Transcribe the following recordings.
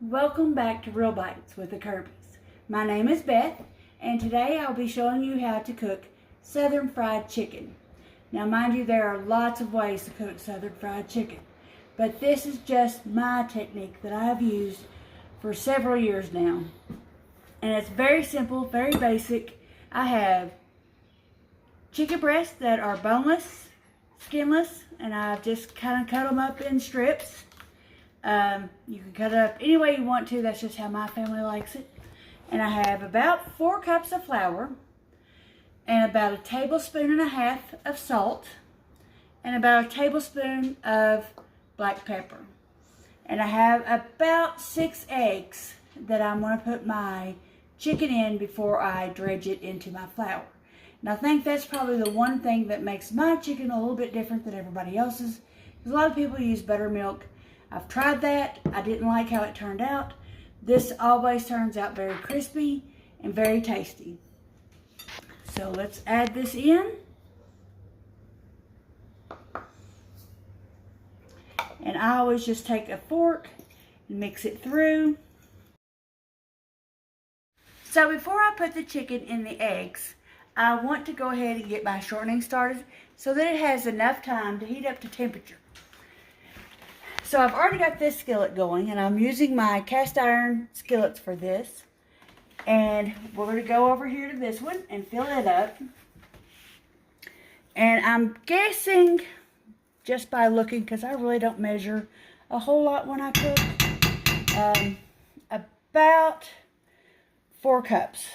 Welcome back to Real Bites with the Kirbys. My name is Beth, and today I'll be showing you how to cook Southern fried chicken. Now mind you, there are lots of ways to cook Southern fried chicken, but this is just my technique that I have used for several years now. And it's very simple, very basic. I have chicken breasts that are boneless, skinless, and I've just kind of cut them up in strips. You can cut it up any way you want to. That's just how my family likes it. And I have about 4 cups of flour and about 1.5 tablespoons of salt and about 1 tablespoon of black pepper. And I have about 6 eggs that I'm going to put my chicken in before I dredge it into my flour. And I think that's probably the one thing that makes my chicken a little bit different than everybody else's. Because a lot of people use buttermilk. I've tried that. I didn't like how it turned out. This always turns out very crispy and very tasty. So let's add this in. And I always just take a fork and mix it through. So before I put the chicken in the eggs, I want to go ahead and get my shortening started so that it has enough time to heat up to temperature. So I've already got this skillet going, and I'm using my cast iron skillets for this. And we're going to go over here to this one and fill it up. And I'm guessing, just by looking, because I really don't measure a whole lot when I cook, about 4 cups.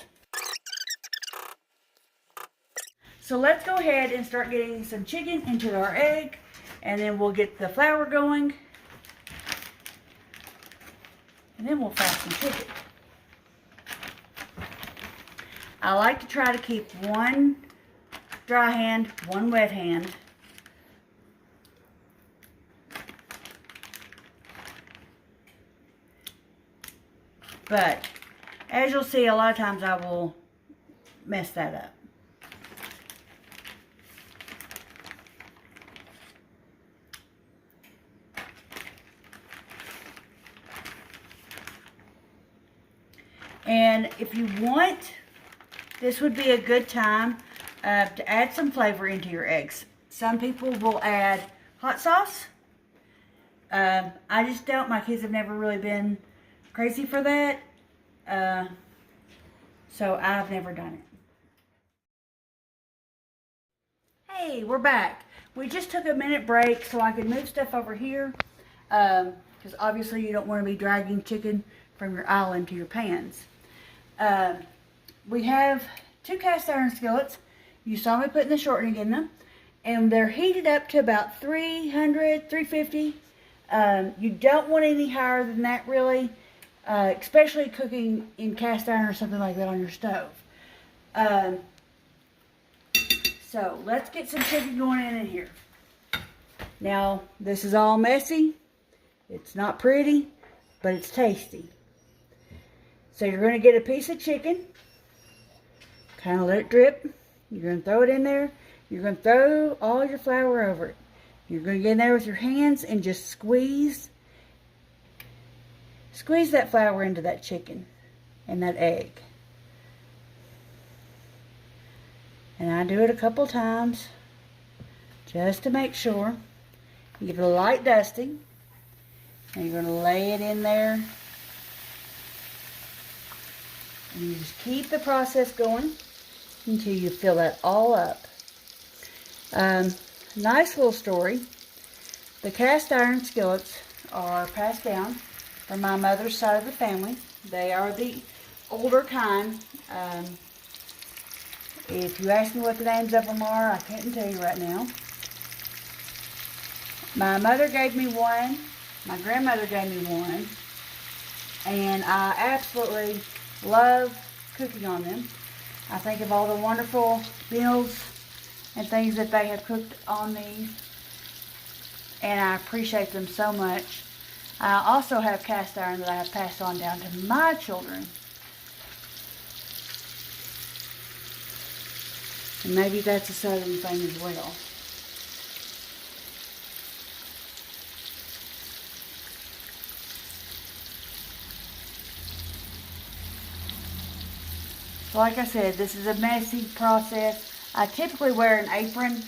So let's go ahead and start getting some chicken into our egg, and then we'll get the flour going. And then we'll fry some chicken. I like to try to keep one dry hand, one wet hand. But as you'll see, a lot of times I will mess that up. And if you want, this would be a good time to add some flavor into your eggs. Some people will add hot sauce. I just don't. My kids have never really been crazy for that. So I've never done it. Hey, we're back. We just took a minute break so I could move stuff over here. Because obviously you don't want to be dragging chicken from your aisle into your pans. We have 2 cast iron skillets. You saw me putting the shortening in them, and they're heated up to about 300, 350. You don't want any higher than that, really, especially cooking in cast iron or something like that on your stove. So let's get some chicken going in here. Now, this is all messy. It's not pretty, but it's tasty. So you're going to get a piece of chicken, kind of let it drip. You're going to throw it in there. You're going to throw all your flour over it. You're going to get in there with your hands and just squeeze that flour into that chicken and that egg. And I do it a couple times just to make sure. You give it a light dusting, and you're going to lay it in there. And you just keep the process going until you fill that all up. Nice little story. The cast iron skillets are passed down from my mother's side of the family. They are the older kind. If you ask me what the names of them are, I couldn't tell you right now. My mother gave me one. My grandmother gave me one. And I absolutely love cooking on them. I think of all the wonderful meals and things that they have cooked on these, and I appreciate them so much. I also have cast iron that I have passed on down to my children. And maybe that's a Southern thing as well. So like I said, this is a messy process. I typically wear an apron.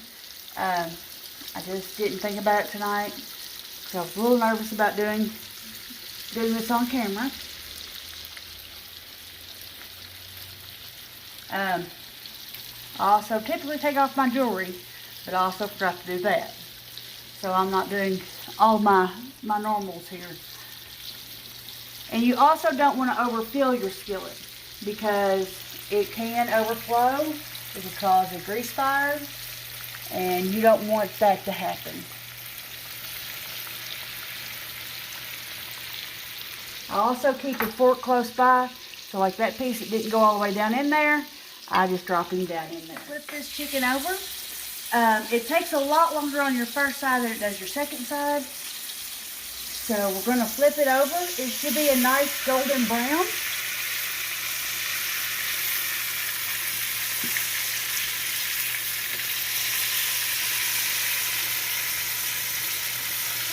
I just didn't think about it tonight because I was a little nervous about doing this on camera. I also typically take off my jewelry, but I also forgot to do that. So I'm not doing all my normals here. And you also don't want to overfill your skillet because it can overflow. It can cause a grease fire, and you don't want that to happen. I also keep a fork close by, so like that piece that didn't go all the way down in there, I just drop him down in there. Flip this chicken over. It takes a lot longer on your first side than it does your second side. So we're going to flip it over. It should be a nice golden brown.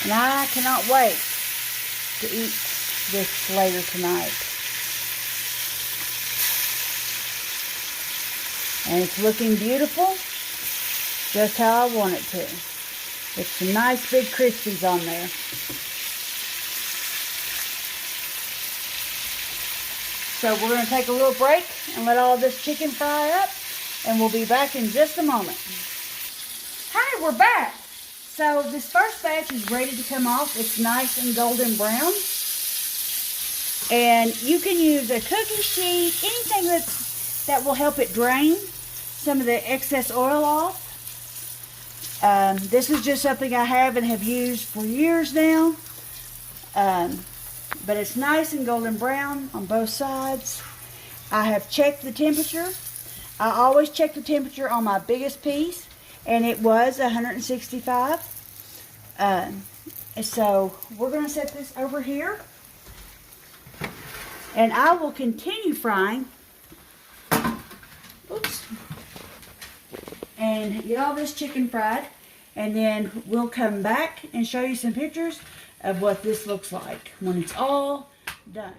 And I cannot wait to eat this later tonight. And it's looking beautiful, just how I want it to. With some nice big crispies on there. So we're going to take a little break and let all this chicken fry up, and we'll be back in just a moment. Hi, we're back. So this first batch is ready to come off. It's nice and golden brown. And you can use a cookie sheet, anything that will help it drain some of the excess oil off. This is just something I have and have used for years now. But it's nice and golden brown on both sides. I have checked the temperature. I always check the temperature on my biggest piece, and it was 165. So we're going to set this over here, and I will continue frying. Oops. And get all this chicken fried, and then we'll come back and show you some pictures of what this looks like when it's all done.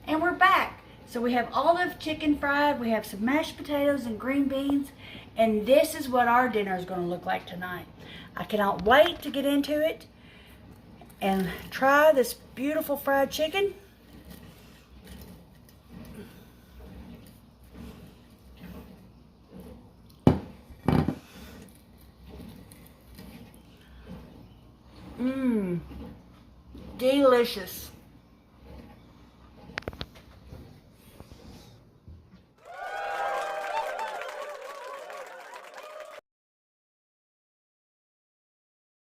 And we're back. So we have all the chicken fried, we have some mashed potatoes and green beans, and this is what our dinner is going to look like tonight. I cannot wait to get into it and try this beautiful fried chicken. Mmm, delicious.